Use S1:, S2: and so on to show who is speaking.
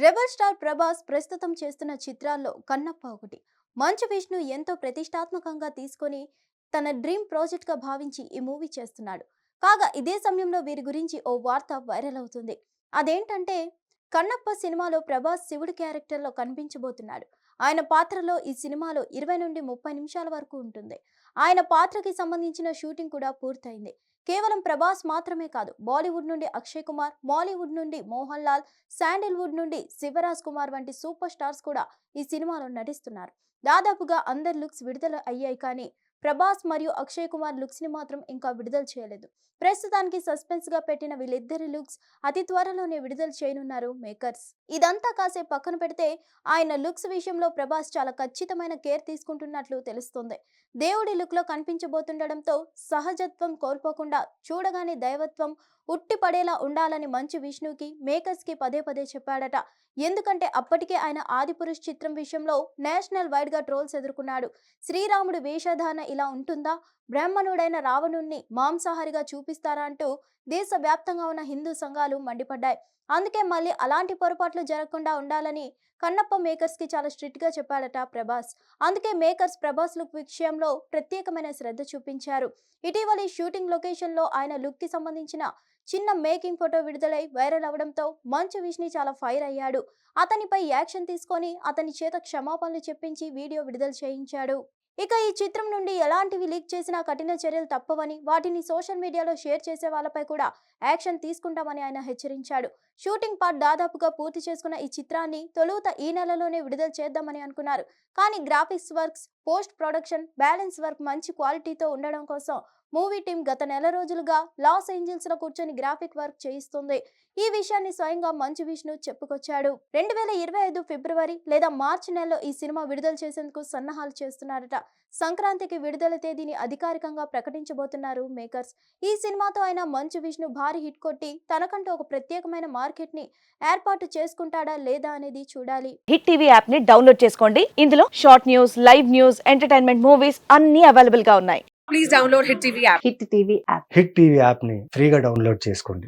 S1: Rebel star Prabhas ప్రస్తుతం చేస్తున్న చిత్రాల్లో కన్నప్ప ఒకటి. మంచు విష్ణు ఎంతో ప్రతిష్టాత్మకంగా తీసుకొని తన డ్రీమ్ ప్రాజెక్ట్ గా భావించి ఈ మూవీ చేస్తున్నాడు. కాగా ఇదే సమయంలో వీరి గురించి ఓ వార్త వైరల్ అవుతుంది. అదేంటంటే కన్నప్ప సినిమాలో ప్రభాస్ శివుడి క్యారెక్టర్ లో కనిపించబోతున్నాడు. ఆయన పాత్రలో ఈ సినిమాలో 20 నుండి 30 నిమిషాల వరకు ఉంటుంది. ఆయన పాత్రకి సంబంధించిన షూటింగ్ కూడా పూర్తయింది. కేవలం ప్రభాస్ మాత్రమే కాదు, బాలీవుడ్ నుండి అక్షయ్ కుమార్, మాలీవుడ్ నుండి మోహన్ లాల్, శాండిల్వుడ్ నుండి శివరాజ్ కుమార్ వంటి సూపర్ స్టార్స్ కూడా ఈ సినిమాలో నటిస్తున్నారు. దాదాపుగా అందరి లుక్స్ విడుదల అయ్యాయి, కానీ ప్రభాస్ మరియు అక్షయ్ కుమార్ లుక్స్ ని మాత్రం ఇంకా విడుదల చేయలేదు. ప్రస్తుతానికి సస్పెన్స్ గా పెట్టిన వీళ్ళిద్దరి లుక్స్ అతి త్వరలోనే విడుదల చేయనున్నారు మేకర్స్. ఇదంతా కాసేపు పక్కన పెడితే ఆయన లుక్స్ విషయంలో ప్రభాస్ చాలా ఖచ్చితమైన కేర్ తీసుకుంటున్నట్లు తెలుస్తుంది. దేవుడి లుక్ లో కనిపించబోతుండడంతో సహజత్వం కోల్పోకుండా చూడగానే దైవత్వం ఉట్టి పడేలా ఉండాలని మంచు విష్ణుకి మేకర్స్ కి పదే పదే చెప్పాడట. ఎందుకంటే అప్పటికే ఆయన ఆదిపురుష్ చిత్రం విషయంలో నేషనల్ వైడ్ గా ట్రోల్స్ ఎదుర్కొన్నాడు. శ్రీరాముడు వేషధారణ ఇలా ఉంటుందా, బ్రాహ్మణుడైన రావణుణ్ణి మాంసాహారిగా చూపిస్తారా అంటూ దేశవ్యాప్తంగా ఉన్న హిందూ సంఘాలు మండిపడ్డాయి. అందుకే మళ్ళీ అలాంటి పొరపాట్లు జరగకుండా ఉండాలని కన్నప్ప మేకర్స్ కి చాలా స్ట్రిక్ట్ గా చెప్పాడట ప్రభాస్. అందుకే మేకర్స్ ప్రభాస్ లుక్ విషయంలో ప్రత్యేకమైన శ్రద్ధ చూపించారు. ఇటీవలి షూటింగ్ లొకేషన్ లో ఆయన లుక్ కి సంబంధించిన చిన్న మేకింగ్ ఫోటో విడుదలై వైరల్ అవడంతో మంచు విష్ణు చాలా ఫైర్ అయ్యాడు. అతనిపై యాక్షన్ తీసుకొని అతని చేత క్షమాపణలు చెప్పించి వీడియో విడుదల చేయించాడు. ఇక ఈ చిత్రం నుండి ఎలాంటివి లీక్ చేసినా కఠిన చర్యలు తప్పవని, వాటిని సోషల్ మీడియాలో షేర్ చేసే వాళ్ళపై కూడా యాక్షన్ తీసుకుంటామని ఆయన హెచ్చరించాడు. షూటింగ్ పార్ట్ దాదాపుగా పూర్తి చేసుకున్న ఈ చిత్రాన్ని తొలుత ఈ నెలలోనే విడుదల చేద్దామని అనుకున్నారు. కానీ graphics works, post production, balance work మంచి క్వాలిటీతో ఉండడం కోసం మూవీ టీం గత నెల రోజులుగా లాస్ ఏంజల్స్ లో కూర్చొని గ్రాఫిక్ వర్క్ చేయిస్తుంది. ఈ విషయాన్ని స్వయంగా మంచు విష్ణు చెప్పుకొచ్చాడు. 2025 ఫిబ్రవరి లేదా మార్చి నెలలో ఈ సినిమా విడుదల చేసేందుకు సన్నాహాలు చేస్తున్నారట. సంక్రాంతికి విడుదల తేదీని అధికారికంగా ప్రకటించబోతున్నారు మేకర్స్. ఈ సినిమాతో ఆయన మంచు విష్ణు భారీ హిట్ కొట్టి తనకంటూ ఒక ప్రత్యేకమైన మార్కెట్ ని ఏర్పాటు చేసుకుంటాడా లేదా అనేది చూడాలి.
S2: హిట్ టీవీ యాప్ ని డౌన్లోడ్ చేసుకోండి. ఇందులో short news, live news, entertainment movies అన్ని అవైలబుల్ గా ఉన్నాయి.
S3: Please download Hit TV app.
S2: Hit TV app
S4: hit TV యాప్ని ఫ్రీగా డౌన్లోడ్ చేసుకోండి.